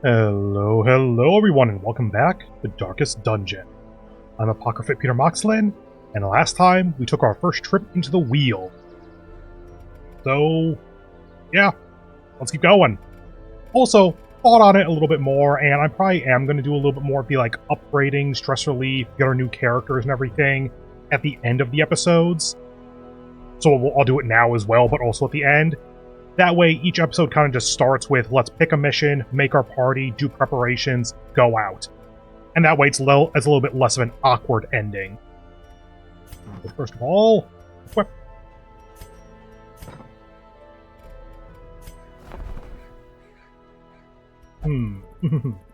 Hello everyone, and welcome back to The Darkest Dungeon. I'm Apocryphate Peter Moxilin, and last time we took our first trip into the wheel. So, yeah, let's keep going. Also, thought on it a little bit more, and I probably am going to do a little bit more, be like upgrading, stress relief, get our new characters and everything at the end of the episodes. So I'll do it now as well, but also at the end. That way, each episode kind of just starts with, let's pick a mission, make our party, do preparations, go out. And that way it's a little bit less of an awkward ending. But first of all, equip. We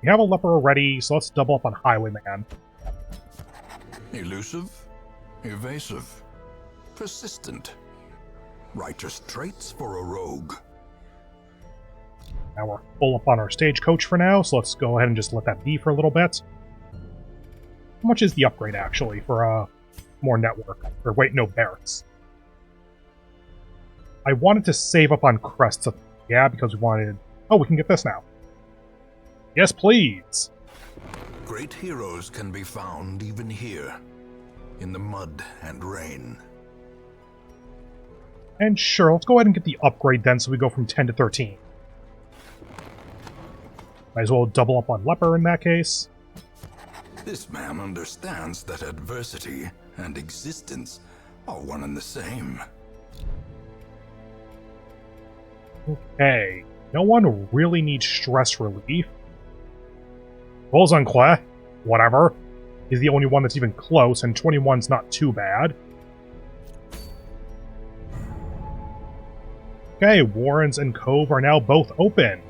have a leper already, so let's double up on Highwayman. Elusive, evasive, persistent. Righteous traits for a rogue. Now we're full up on our stagecoach for now, so let's go ahead and just let that be for a little bit. How much is the upgrade, actually, for more network? Or wait, no, barracks. I wanted to save up on crests. Yeah, because we wanted... Oh, we can get this now. Yes, please! Great heroes can be found even here, in the mud and rain. And sure, let's go ahead and get the upgrade then, so we go from 10 to 13. Might as well double up on Leper in that case. This man understands that adversity and existence are one and the same. Okay, no one really needs stress relief. Bolzanque, whatever, is the only one that's even close, and 21's not too bad. Okay, Warrens and Cove are now both open.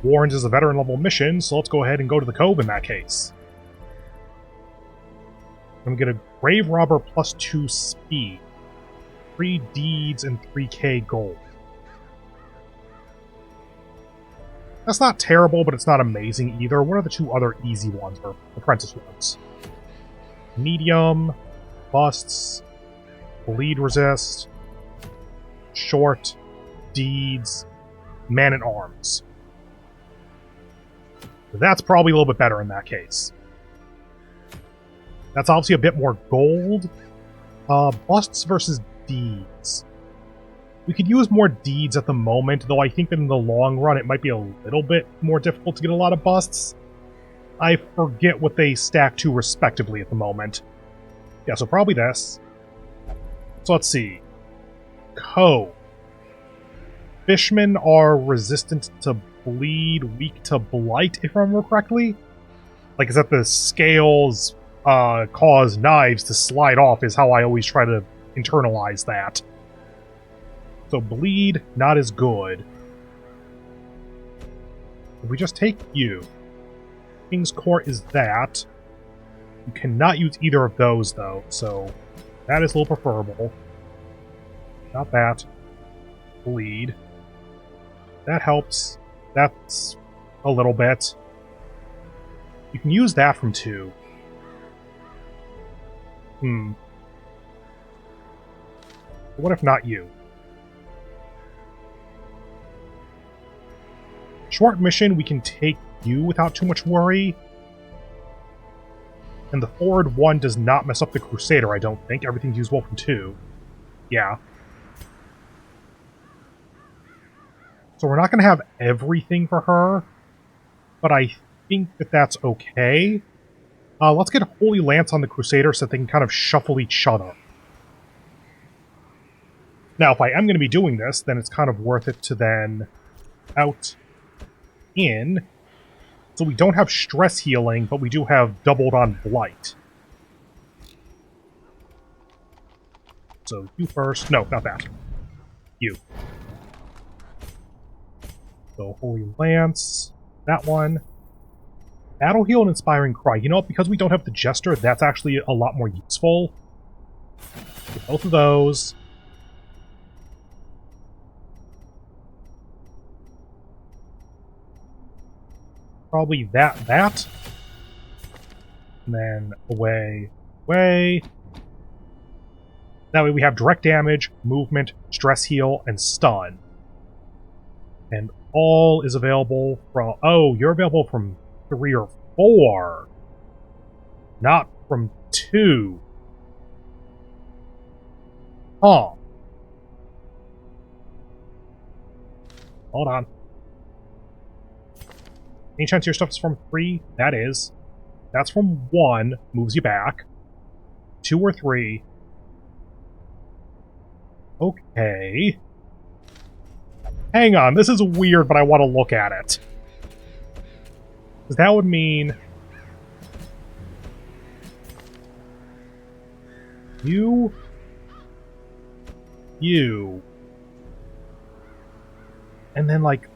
Warrens is a veteran-level mission, so let's go ahead and go to the Cove in that case. I'm going to get a Grave Robber plus 2 speed, 3 deeds, and 3k gold. That's not terrible, but it's not amazing either. What are the two other easy ones, or apprentice ones? Medium, busts, bleed resist, short, deeds, man-at-arms. That's probably a little bit better in that case. That's obviously a bit more gold. Busts versus deeds. We could use more deeds at the moment, though I think that in the long run it might be a little bit more difficult to get a lot of busts. I forget what they stack to respectively at the moment. Yeah, so probably this. So let's see. Cove. Fishmen are resistant to bleed, weak to blight, if I remember correctly. Like, is that the scales cause knives to slide off is how I always try to internalize that. So bleed, not as good. If we just take you. King's Court is that. You cannot use either of those, though, so that is a little preferable. Not that. Bleed. That helps. That's a little bit. You can use that from 2. What if not you? Short mission, we can take you without too much worry. And the forward one does not mess up the Crusader, I don't think. Everything's usable from 2. Yeah. So we're not going to have everything for her, but I think that that's okay. Let's get Holy Lance on the Crusader so they can kind of shuffle each other. Now, if I am going to be doing this, then it's kind of worth it to then out in. So we don't have stress healing, but we do have doubled on blight. So you first. No, not that. You. So, Holy Lance, that one. Battle Heal and Inspiring Cry. You know what? Because we don't have the Jester, that's actually a lot more useful. Get both of those. Probably that. And then away. That way we have direct damage, movement, stress heal, and stun. And All is available from... Oh, you're available from 3 or 4. Not from 2. Huh. Hold on. Any chance your stuff is from 3? That is. That's from 1. Moves you back. 2 or 3. Okay. Hang on, this is weird, but I want to look at it. Because that would mean... You... And then, like...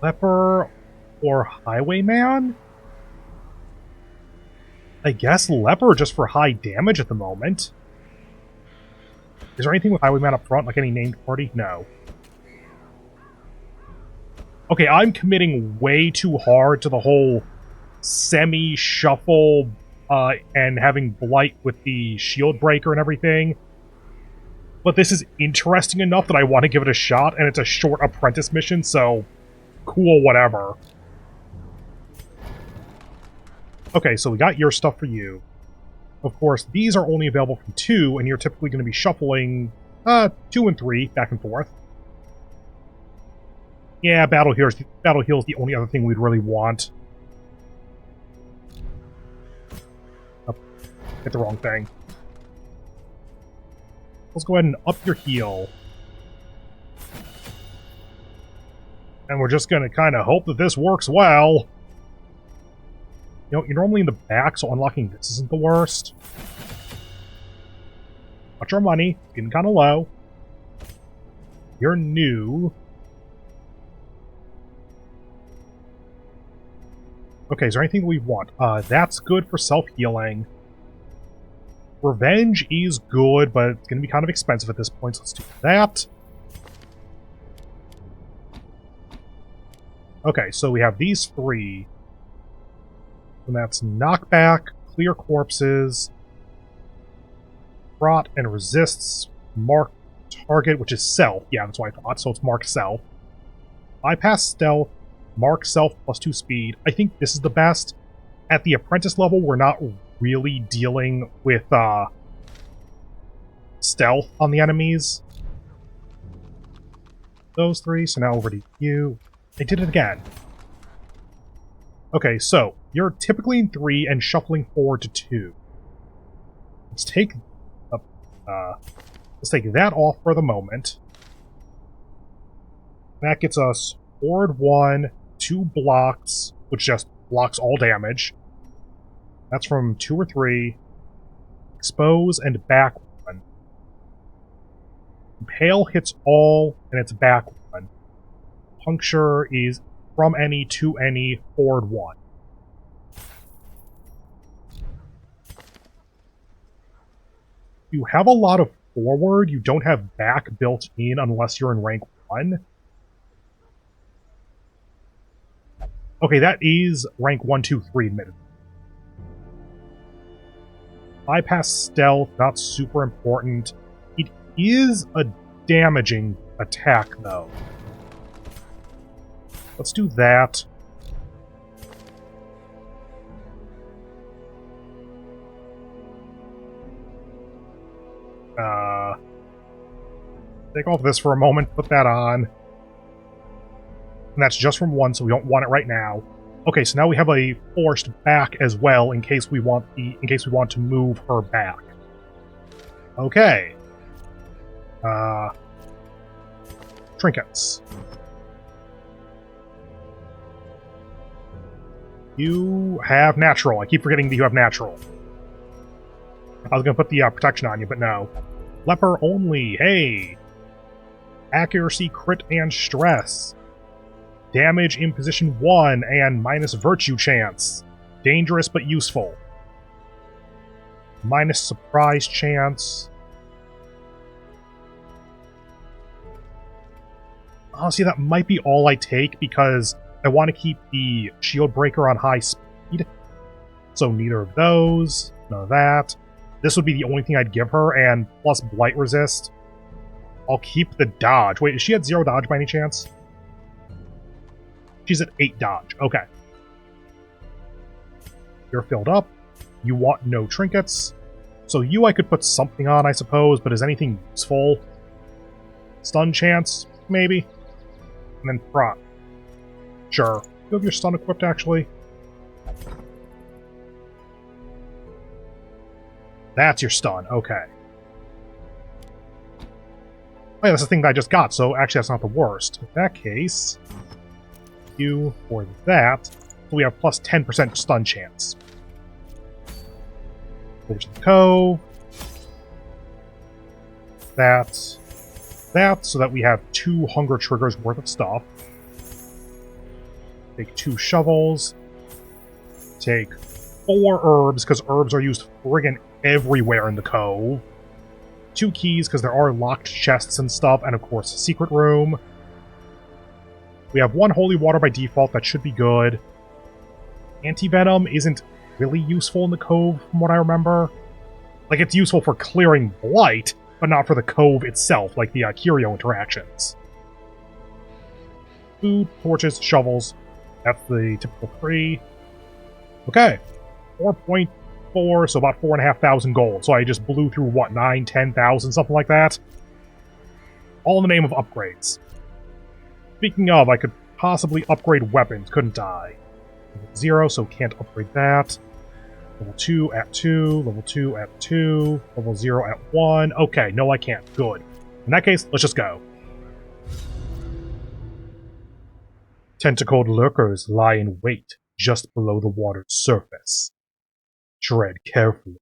Leper or Highwayman? I guess Leper just for high damage at the moment. Is there anything with Highwayman up front, like any named party? No. Okay, I'm committing way too hard to the whole semi-shuffle and having Blight with the shield breaker and everything. But this is interesting enough that I want to give it a shot, and it's a short apprentice mission, so cool, whatever. Okay, so we got your stuff for you. Of course, these are only available from 2, and you're typically going to be shuffling 2 and 3 back and forth. Yeah, Battle Heal's the only other thing we'd really want. Oh, hit the wrong thing. Let's go ahead and up your heal. And we're just going to kind of hope that this works well. You know, you're normally in the back, so unlocking this isn't the worst. Watch our money. It's getting kind of low. You're new. Okay, is there anything that we want? That's good for self-healing. Revenge is good, but it's going to be kind of expensive at this point, so let's do that. Okay, so we have these 3. And that's knockback, clear corpses, rot and resists, mark target, which is self. Yeah, that's what I thought, so it's marked self. Bypass stealth, mark self plus 2 speed. I think this is the best. At the apprentice level, we're not really dealing with stealth on the enemies. Those 3, so now over to you. I did it again. Okay, so you're typically in 3 and shuffling forward to 2. Let's take that off for the moment. That gets us forward 1, 2 blocks, which just blocks all damage. That's from 2 or 3. Expose and back 1. Impale hits all, and it's back 1. Puncture is from any to any, forward 1. You have a lot of forward, you don't have back built in unless you're in rank 1. Okay, that is rank 1, 2, 3, admittedly. Bypass stealth, not super important. It is a damaging attack, though. Let's do that. Take off this for a moment, put that on. And that's just from 1, so we don't want it right now. Okay, so now we have a forced back as well in case we want to move her back. Okay. Trinkets. You have natural. I keep forgetting that you have natural. I was going to put the protection on you, but no. Leper only. Hey! Accuracy, crit, and stress. Damage in position 1 and minus virtue chance. Dangerous but useful. Minus surprise chance. Honestly, that might be all I take because I want to keep the shield breaker on high speed. So neither of those, none of that. This would be the only thing I'd give her, and plus blight resist. I'll keep the dodge. Wait, is she at 0 dodge by any chance? She's at 8 dodge. Okay. You're filled up. You want no trinkets. So you I could put something on, I suppose, but is anything useful? Stun chance? Maybe. And then prot. Sure. You have your stun equipped, actually? That's your stun. Okay. Oh, yeah, that's the thing that I just got, so actually that's not the worst. In that case, you for that, so we have plus 10% stun chance. There's the Cove. That, so that we have 2 hunger triggers worth of stuff. Take 2 shovels. Take 4 herbs, because herbs are used friggin' everywhere in the Cove. 2 keys, because there are locked chests and stuff, and of course, a secret room. We have 1 holy water by default, that should be good. Anti-venom isn't really useful in the Cove, from what I remember. Like, it's useful for clearing blight, but not for the Cove itself, like the curio interactions. Food, torches, shovels. That's the typical 3. Okay. 4.4, so about 4,500 gold. So I just blew through, what, 9, 10,000, something like that? All in the name of upgrades. Speaking of, I could possibly upgrade weapons, couldn't I? 0, so can't upgrade that. Level 2 at 2, level 2 at 2, level 0 at 1. Okay, no I can't. Good. In that case, let's just go. Tentacled lurkers lie in wait just below the water's surface. Tread carefully.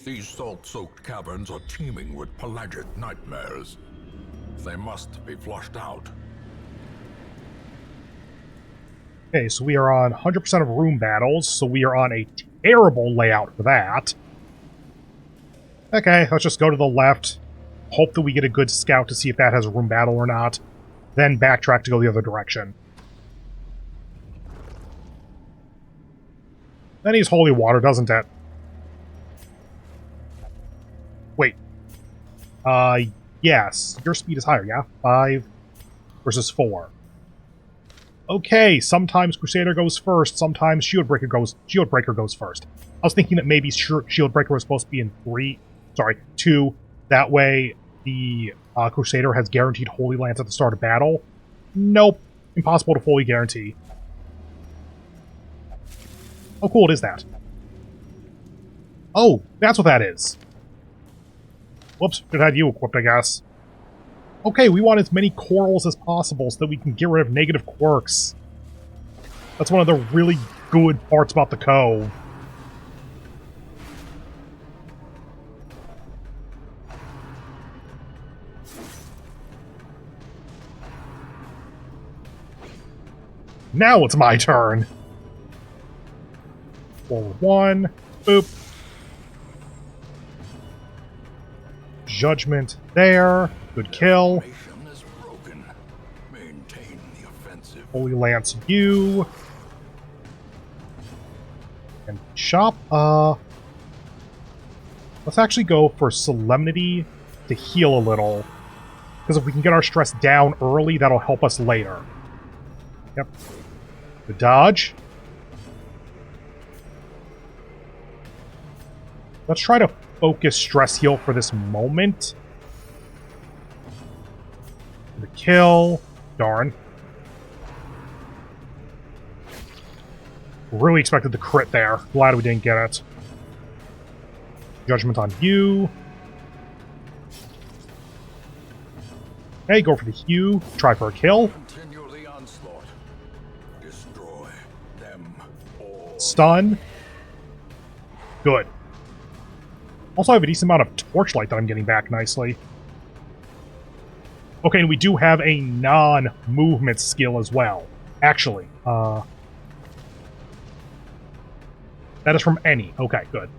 These salt-soaked caverns are teeming with pelagic nightmares. They must be flushed out. Okay, so we are on 100% of room battles, so we are on a terrible layout for that. Okay, let's just go to the left. Hope that we get a good scout to see if that has a room battle or not. Then backtrack to go the other direction. That needs holy water, doesn't it? Wait. Yes. Your speed is higher, yeah? 5 versus 4. Okay, sometimes Crusader goes first, sometimes Shieldbreaker goes first. I was thinking that maybe Shieldbreaker was supposed to be in 2. That way, the Crusader has guaranteed Holy Lance at the start of battle. Nope. Impossible to fully guarantee. How cool is that? Oh, that's what that is. Whoops, should have had you equipped, I guess. Okay, we want as many corals as possible so that we can get rid of negative quirks. That's one of the really good parts about the Cove. Now it's my turn. Forward 1. Boop. Judgment there. Good kill. Holy Lance you. And shop. Let's actually go for Solemnity to heal a little. Because if we can get our stress down early, that'll help us later. Yep. The dodge. Let's try to focus stress heal for this moment. The kill. Darn. Really expected the crit there. Glad we didn't get it. Judgment on you. Okay, go for the hew. Try for a kill. Continue the onslaught. Destroy them all. Stun. Good. Also, I have a decent amount of torchlight that I'm getting back nicely. Okay, and we do have a non-movement skill as well. Actually, that is from any. Okay, good.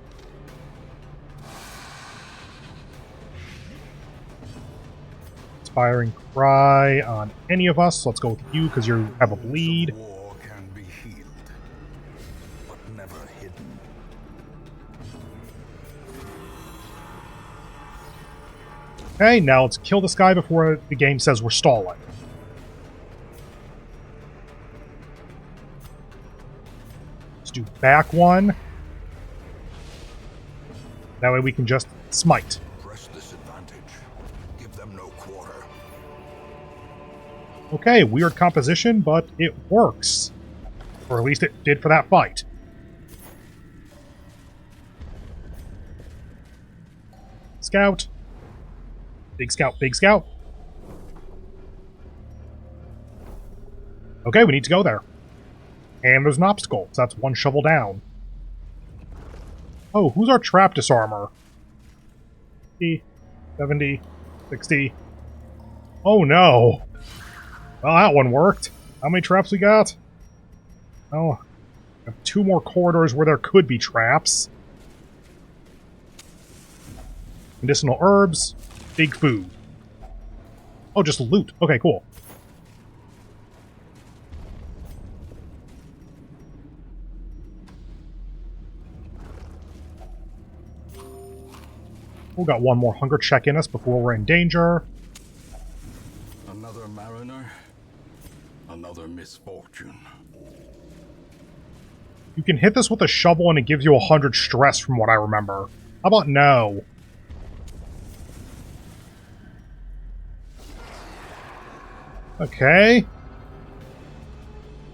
Inspiring Cry on any of us. Let's go with you, because you have a bleed. War can be healed, but never hidden. Okay, now let's kill this guy before the game says we're stalling. Let's do back one. That way we can just smite. Press this advantage. Give them no quarter. Okay, weird composition, but it works. Or at least it did for that fight. Scout. Big scout, big scout. Okay, we need to go there. And there's an obstacle, so that's one shovel down. Oh, who's our trap disarmer? 50, 70, 60. Oh no! Well, that one worked. How many traps we got? Oh, we have 2 more corridors where there could be traps. Medicinal herbs. Big food. Oh, just loot. Okay, cool. We got one more hunger check in us before we're in danger. Another mariner. Another misfortune. You can hit this with a shovel and it gives you 100 stress from what I remember. How about no? Okay.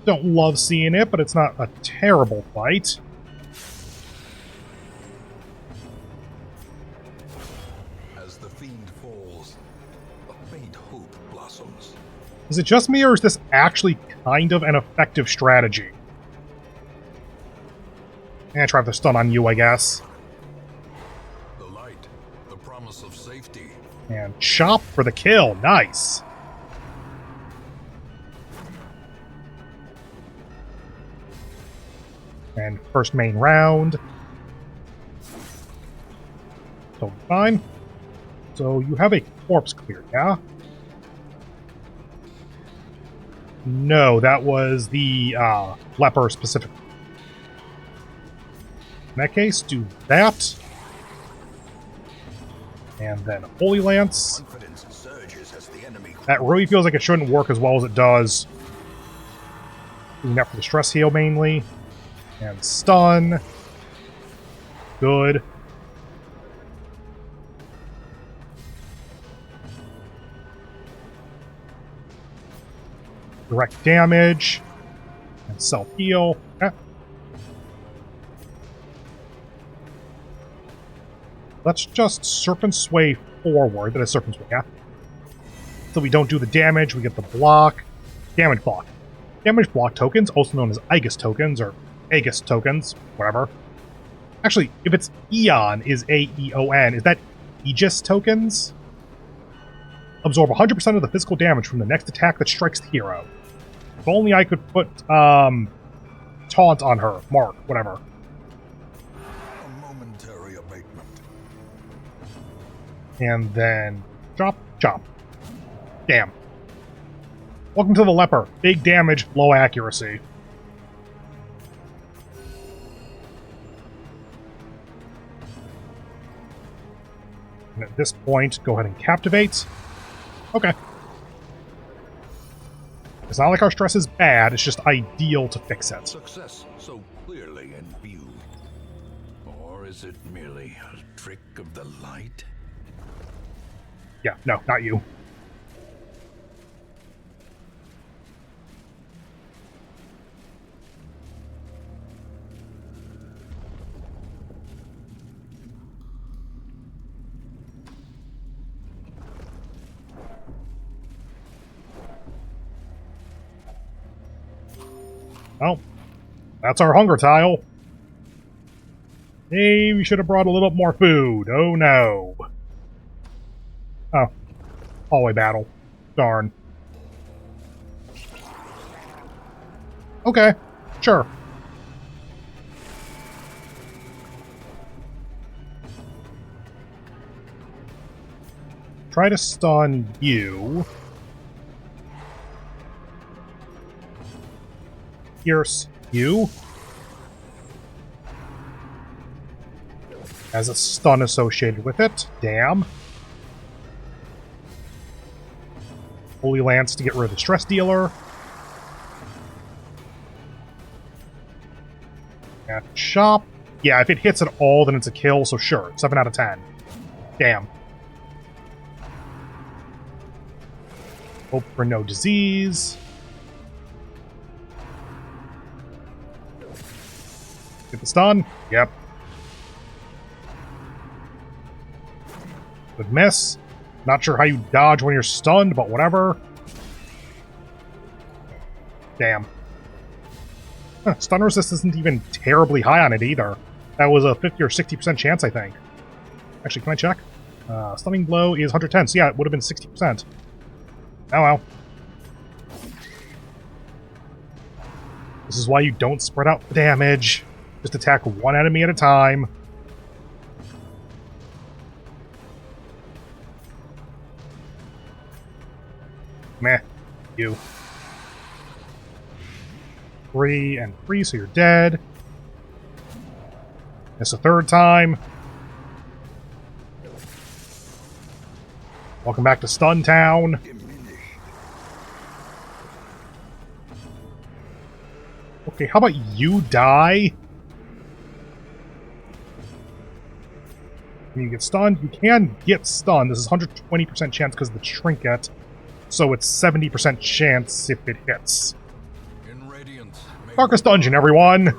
Don't love seeing it, but it's not a terrible fight. As the fiend falls, a faint hope blossoms. Is it just me, or is this actually kind of an effective strategy? Try the stun on you, I guess. The light, the promise of safety. And chop for the kill. Nice. And first main round. So fine. So you have a corpse cleared, yeah? No, that was the leper specifically. In that case, do that. And then Holy Lance. Confidence surges as the enemy. That really feels like it shouldn't work as well as it does. Doing that for the stress heal mainly. And stun. Good. Direct damage. And self-heal. Okay. Let's just Serpent Sway forward. That is Serpent Sway, yeah? So we don't do the damage, we get the block. Damage block. Damage block tokens, also known as Aegis tokens, or Aegis tokens, whatever. Actually, if it's Eon, is A-E-O-N, is that Aegis tokens? Absorb 100% of the physical damage from the next attack that strikes the hero. If only I could put, taunt on her. Mark, whatever. A momentary abatement. And then chop, chop. Damn. Welcome to the leper. Big damage, low accuracy. And at this point, go ahead and captivate. Okay. It's not like our stress is bad, it's just ideal to fix it. Success so clearly in view. Or is it merely a trick of the light? Yeah, no, not you. Well, that's our hunger tile. Hey, we should have brought a little more food. Oh no. Oh. Hallway battle. Darn. Okay. Sure. Try to stun you. Pierce you. Has a stun associated with it. Damn. Holy Lance to get rid of the stress dealer. At shop. Yeah, if it hits at all, then it's a kill, so sure. 7 out of 10. Damn. Hope for no disease. Get the stun. Yep. Good miss. Not sure how you dodge when you're stunned, but whatever. Damn. Stun resist isn't even terribly high on it either. That was a 50 or 60% chance, I think. Actually, can I check? Stunning blow is 110, so yeah, it would have been 60%. Oh well. This is why you don't spread out the damage. Just attack one enemy at a time. Meh. You. 3 and 3, so you're dead. Miss a third time. Welcome back to Stun Town. Okay, how about you die? When you get stunned, you can get stunned. This is 120% chance because of the trinket. So it's 70% chance if it hits. Darkest Dungeon, everyone!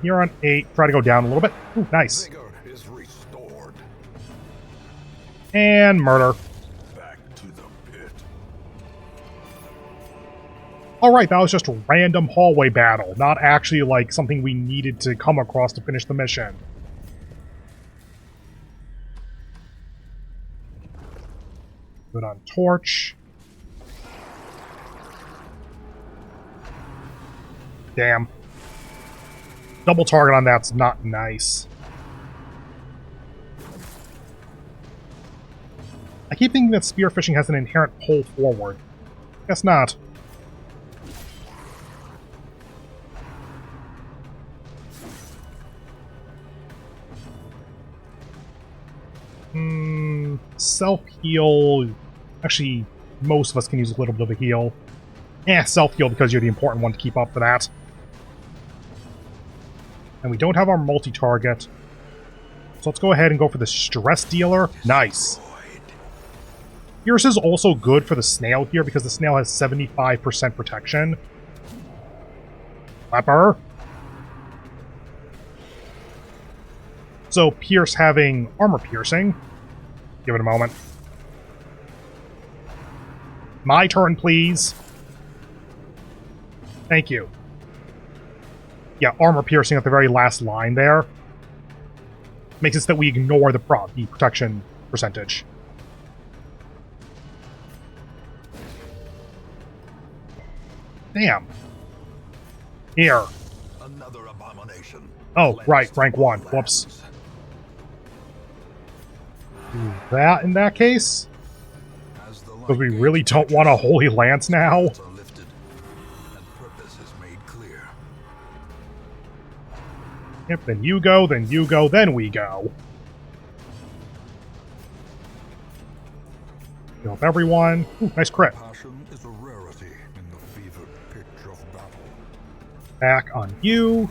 You're on 8. Try to go down a little bit. Ooh, nice. And murder. Alright, that was just a random hallway battle, not actually like something we needed to come across to finish the mission. Good on Torch. Damn. Double target on that's not nice. I keep thinking that spearfishing has an inherent pull forward. Guess not. Self-heal. Actually, most of us can use a little bit of a heal. Self-heal because you're the important one to keep up for that. And we don't have our multi-target. So let's go ahead and go for the stress dealer. Nice. Pierce is also good for the snail here because the snail has 75% protection. Flapper. So Pierce having armor piercing. Give it a moment. My turn, please. Thank you. Yeah, armor piercing at the very last line there. Makes it so that we ignore the protection percentage. Damn. Here. Another abomination. Oh, right, rank 1. Whoops. Do that in that case? Because we really don't want a Holy Lance now. Yep, then you go, then we go. Heal up everyone. Ooh, nice crit. Back on you.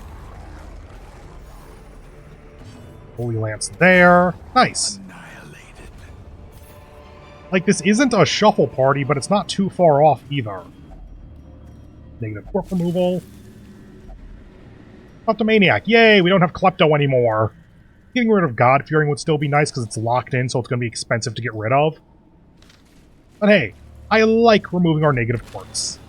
Holy Lance there. Nice. Like, this isn't a shuffle party, but it's not too far off either. Negative quirk removal. Kleptomaniac. Yay, we don't have Klepto anymore. Getting rid of God-Fearing would still be nice because it's locked in, so it's going to be expensive to get rid of. But hey, I like removing our negative quirks.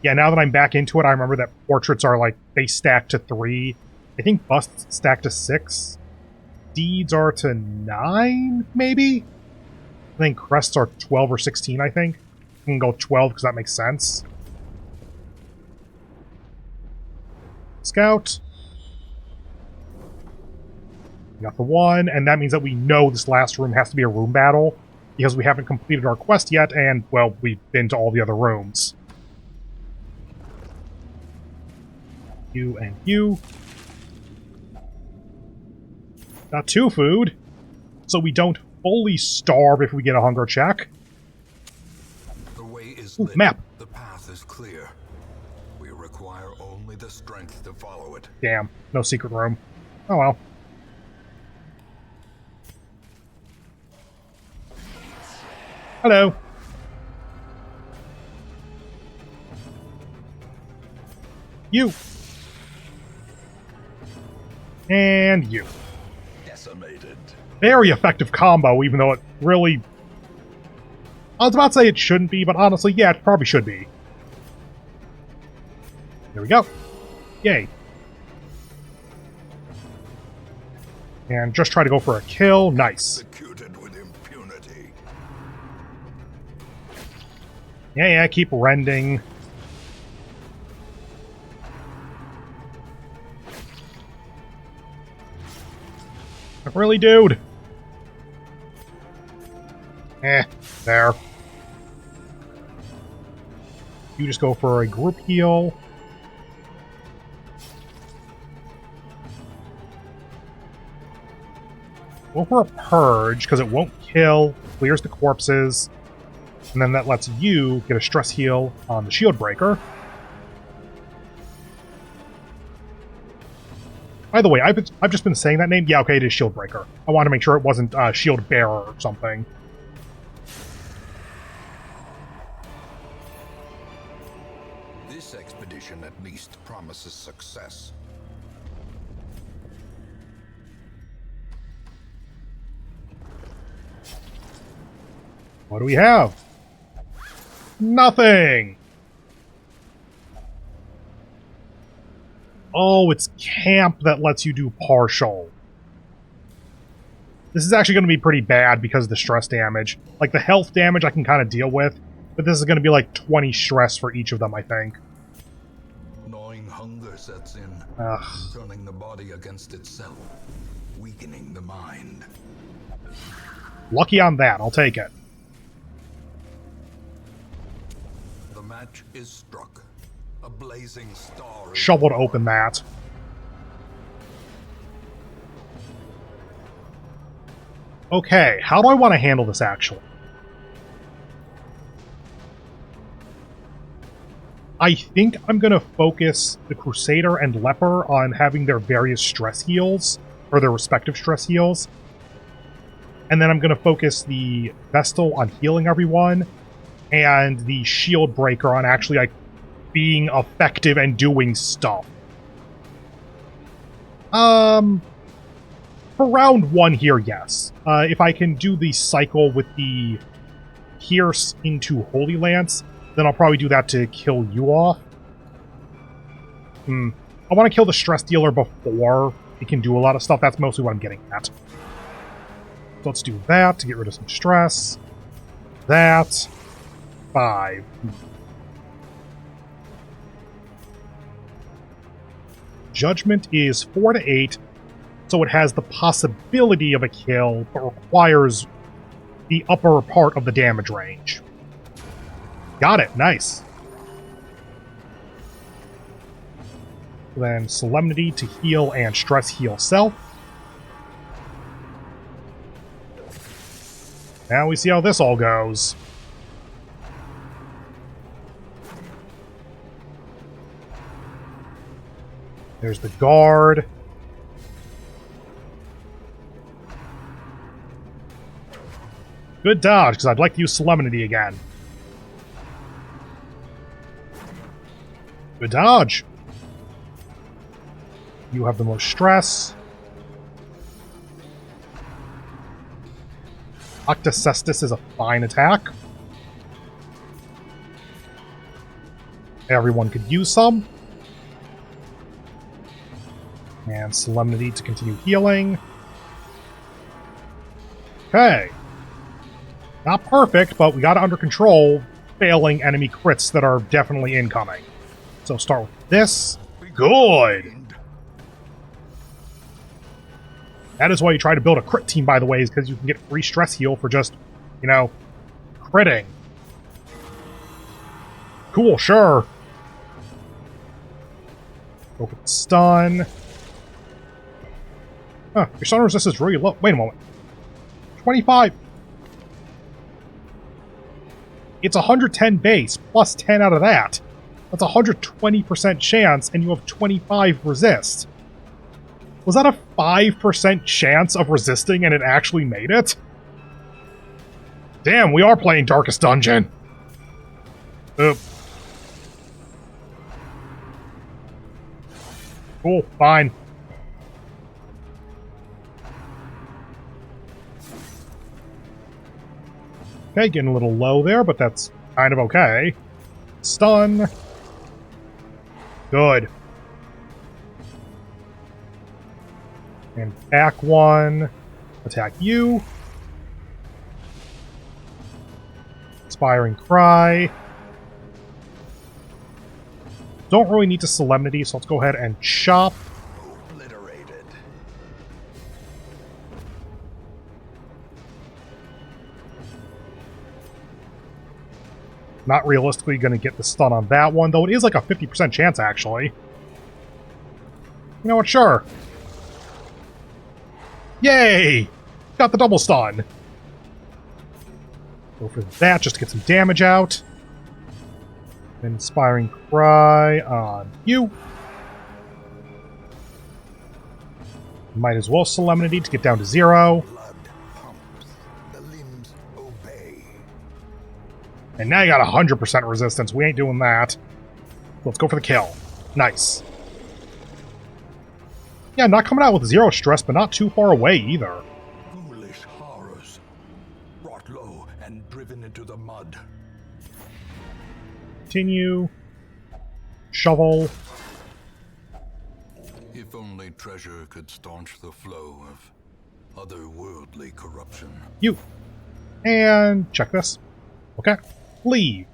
Yeah, now that I'm back into it, I remember that portraits are like, they stack to 3. I think busts stack to 6. Deeds are to 9, maybe? I think crests are 12 or 16, I think. I can go 12 because that makes sense. Scout. We got the 1, and that means that we know this last room has to be a room battle. because we haven't completed our quest yet, and, well, we've been to all the other rooms. You and you. Got 2 food, so we don't fully starve if we get a hunger check. The way is Ooh, lit. map. The path is clear. We require only the strength to follow it. Damn, no secret room. Oh well. Hello. You. And you. Decimated. Very effective combo, even though it really... I was about to say it shouldn't be, but honestly, yeah, it probably should be. There we go. Yay. And just try to go for a kill. Nice. Executed with impunity. Yeah, keep rending. Not really, dude. There. You just go for a group heal. Go for a purge, because it won't kill, clears the corpses, and then that lets you get a stress heal on the shield breaker. By the way, I've just been saying that name. Yeah, okay, it is shield breaker. I wanted to make sure it wasn't shield bearer or something. This expedition at least promises success. What do we have? Nothing! Oh, it's camp that lets you do partial. This is actually going to be pretty bad because of the stress damage. Like, the health damage I can kind of deal with, but this is going to be like 20 stress for each of them, I think. Gnawing hunger sets in, turning the body against itself, weakening the mind. Lucky on that, I'll take it. The match is struck. A blazing star is Shovel to open that. Okay, how do I want to handle this, actually? I think I'm going to focus the Crusader and Leper on having their various stress heals, or their respective stress heals. And then I'm going to focus the Vestal on healing everyone, and the Shield Breaker on actually, like, being effective and doing stuff. For round 1 here, yes. If I can do the cycle with the Pierce into Holy Lance, then I'll probably do that to kill you off. I want to kill the Stress Dealer before it can do a lot of stuff. That's mostly what I'm getting at. So let's do that to get rid of some stress. That. 5. Judgment is 4 to 8, so it has the possibility of a kill, but requires the upper part of the damage range. Got it, nice. Then Solemnity to heal and stress heal self. Now we see how this all goes. There's the guard. Good dodge, because I'd like to use Solemnity again. Good dodge. You have the most stress. Octocestus is a fine attack. Everyone could use some. And Solemnity to continue healing. Okay. Not perfect, but we got it under control, failing enemy crits that are definitely incoming. So start with this. Good! That is why you try to build a crit team, by the way, is because you can get free stress heal for just You know, critting. Cool, sure. Go for the stun. Huh, your stun resistance is really low. Wait a moment. 25. It's 110 base, plus 10 out of that. That's a 120% chance, and you have 25 resist. Was that a 5% chance of resisting, and it actually made it? Damn, we are playing Darkest Dungeon. Oop. Cool, fine. Okay, getting a little low there, but that's kind of okay. Stun. Good. And back one. Attack you. Inspiring Cry. Don't really need to Solemnity, so let's go ahead and chop. Obliterated. Not realistically going to get the stun on that one, though it is like a 50% chance, actually. You know what? Sure. Yay! Got the double stun. Go for that just to get some damage out. Inspiring Cry on you. Might as well Solemnity to get down to 0. Blood pumps. The limbs obey. And now you got 100% resistance. We ain't doing that. Let's go for the kill. Nice. Yeah, not coming out with 0 stress, but not too far away either. Foolish horrors. Brought low and driven into the mud. Continue. Shovel. If only treasure could staunch the flow of otherworldly corruption. You. And check this. Okay. Leave.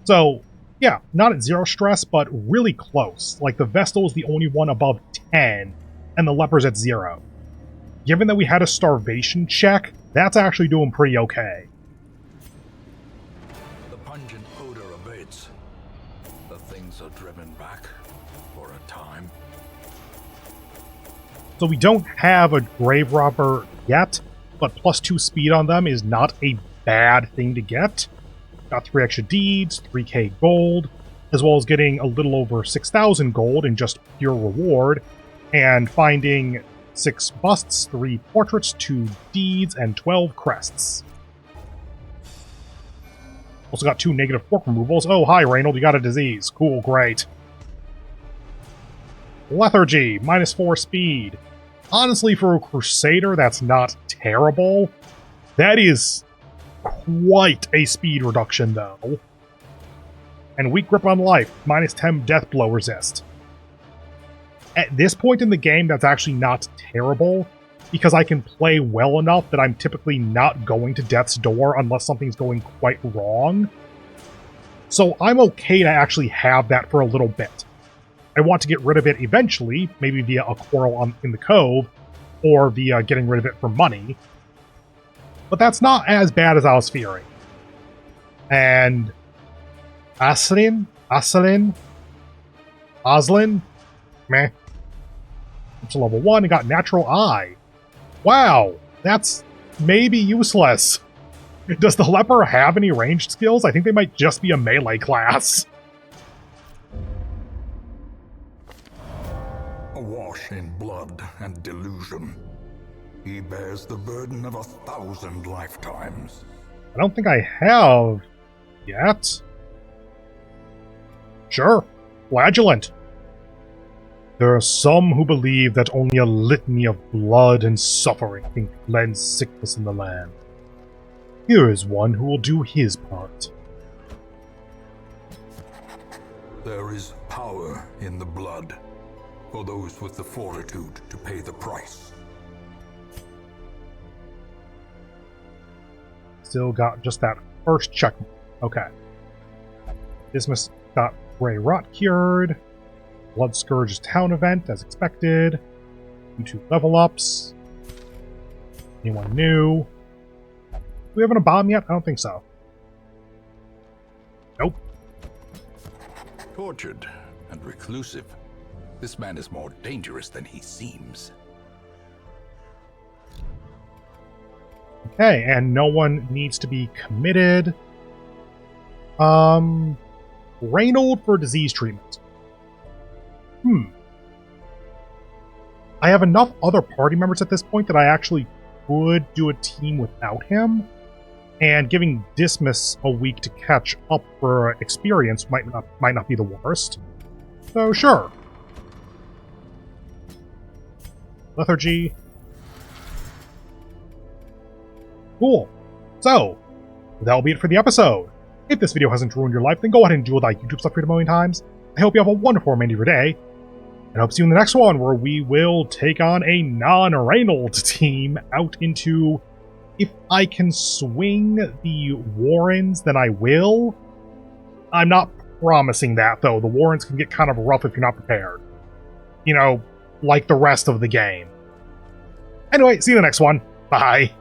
So, yeah, not at 0 stress, but really close. Like, the Vestal is the only one above 10, and the Leper's at 0. Given that we had a starvation check, that's actually doing pretty okay. The pungent odor abates. The things are driven back for a time. So we don't have a Grave Robber yet, but +2 speed on them is not a bad thing to get. Got 3 extra deeds, 3k gold, as well as getting a little over 6,000 gold in just pure reward, and finding 6 busts, 3 portraits, 2 deeds, and 12 crests. Also got 2 negative fork removals. Oh, hi, Reynold, you got a disease. Cool, great. Lethargy, -4 speed. Honestly, for a Crusader, that's not terrible. That is quite a speed reduction, though. And weak grip on life, -10 death blow resist. At this point in the game, that's actually not terrible, because I can play well enough that I'm typically not going to death's door unless something's going quite wrong. So I'm okay to actually have that for a little bit. I want to get rid of it eventually, maybe via a quarrel in the Cove, or via getting rid of it for money. But that's not as bad as I was fearing. And Aslin? Meh. Up to level 1 and got Natural Eye. Wow, that's maybe useless. Does the Leper have any ranged skills? I think they might just be a melee class. Awash in blood and delusion, he bears the burden of 1,000 lifetimes. I don't think I have yet. Sure, Flagellant. There are some who believe that only a litany of blood and suffering can cleanse sickness in the land. Here is one who will do his part. There is power in the blood, for those with the fortitude to pay the price. Still got just that first check. Okay. Dismiss got Grey Rot cured. Blood Scourge's town event, as expected. 2 level ups. Anyone new? we have a bomb yet? I don't think so. Nope. Tortured and reclusive. This man is more dangerous than he seems. Okay, and no one needs to be committed. Reynold for disease treatment. I have enough other party members at this point that I actually could do a team without him, and giving Dismas a week to catch up for experience might not be the worst. So sure. Lethargy. Cool. So, that'll be it for the episode. If this video hasn't ruined your life, then go ahead and do that YouTube stuff 3 million times. I hope you have a wonderful remainder of your day, and I hope to see you in the next one, where we will take on a non-Reynold team out into... If I can swing the Warrens, then I will. I'm not promising that, though. The Warrens can get kind of rough if you're not prepared. You know, like the rest of the game. Anyway, see you in the next one. Bye.